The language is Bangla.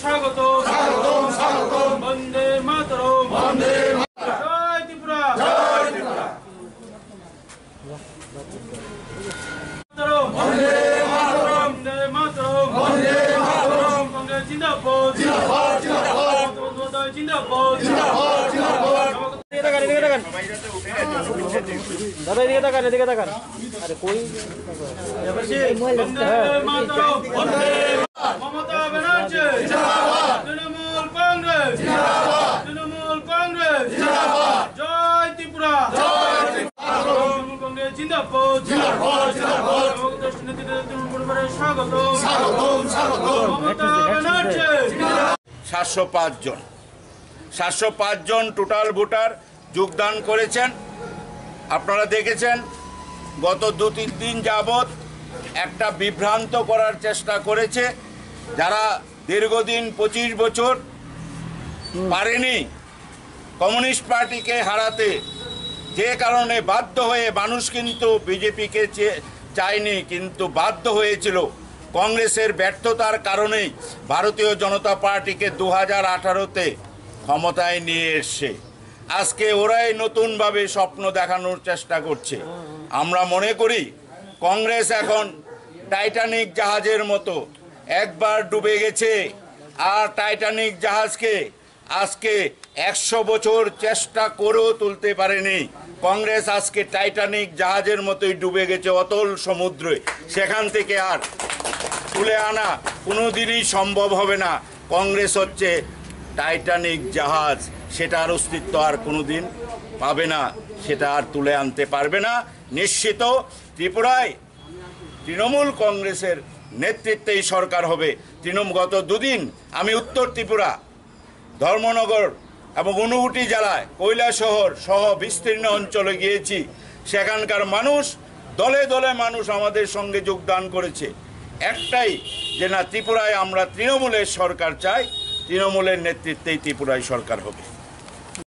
স্বাগত স্বাগতম স্বাগতম বন্দে মাতরম বন্দে জয় ত্রিপুরা জয় ত্রিপুরা বন্দে মাতরম বন্দে মাতরম বন্দে মাতরম কংগ্রেস জিন্দাবাদ জিন্দাবাদ জিন্দাবাদ জিন্দাবাদ জিন্দাবাদ জিন্দাবাদ দাদা এদিকে তাকান আরে কই বন্দে মাতরম বন্দে মমতা ব্যানার্জি জিন্দাবাদ তৃণমূল কংগ্রেস জিন্দাবাদ তৃণমূল কংগ্রেস জিন্দাবাদ জয় ত্রিপুরা জয় ত্রিপুরা তৃণমূল কংগ্রেস জিন্দাবাদ জিন্দাবাদ জিন্দাবাদ নবগঠিত নেতৃত্বের তৃণমূল পরিবারের স্বাগত স্বাগতম স্বাগতম মমতা ব্যানার্জি 705 জন টোটাল ভোটার যোগদান করেছেন। আপনারা দেখেছেন গত 2-3 দিন যাবৎ একটা বিভ্রান্ত করার চেষ্টা করেছে, যারা দীর্ঘদিন 25 বছর পারেনি কমিউনিস্ট পার্টিকে হারাতে, যে কারণে বাধ্য হয়ে মানুষ কিন্তু বিজেপিকে চায়নি, কিন্তু বাধ্য হয়েছিল কংগ্রেসের ব্যর্থতার কারণেই ভারতীয় জনতা পার্টিকে 2018-তে ক্ষমতায় নিয়ে এসছে। আজকে ওরাই নতুনভাবে স্বপ্ন দেখানোর চেষ্টা করছে। আমরা মনে করি কংগ্রেস এখন টাইটানিক জাহাজের মতো একবার ডুবে গেছে, আর টাইটানিক জাহাজকে আজকে 100 বছর চেষ্টা করেও তুলতে পারেনি। কংগ্রেস আজকে টাইটানিক জাহাজের মতোই ডুবে গেছে অতল সমুদ্রে, সেখান থেকে আর তুলে আনা কোনোদিনই সম্ভব হবে না। কংগ্রেস হচ্ছে টাইটানিক জাহাজ, সেটার অস্তিত্ব আর কোনোদিন পাবে না, সেটা আর তুলে আনতে পারবে না। নিশ্চিত ত্রিপুরায় তৃণমূল কংগ্রেসের নেতৃত্বেই সরকার হবে। গত 2 দিন আমি উত্তর ত্রিপুরা ধর্মনগর এবং ঊনকোটি জেলায় কৈলাসহর সহ বিস্তীর্ণ অঞ্চলে গিয়েছি। সেখানকার মানুষ দলে দলে মানুষ আমাদের সঙ্গে যোগদান করেছে, একটাই যে না, ত্রিপুরায় আমরা তৃণমূলের সরকার চাই, তৃণমূলের নেতৃত্বেই ত্রিপুরায় সরকার হবে।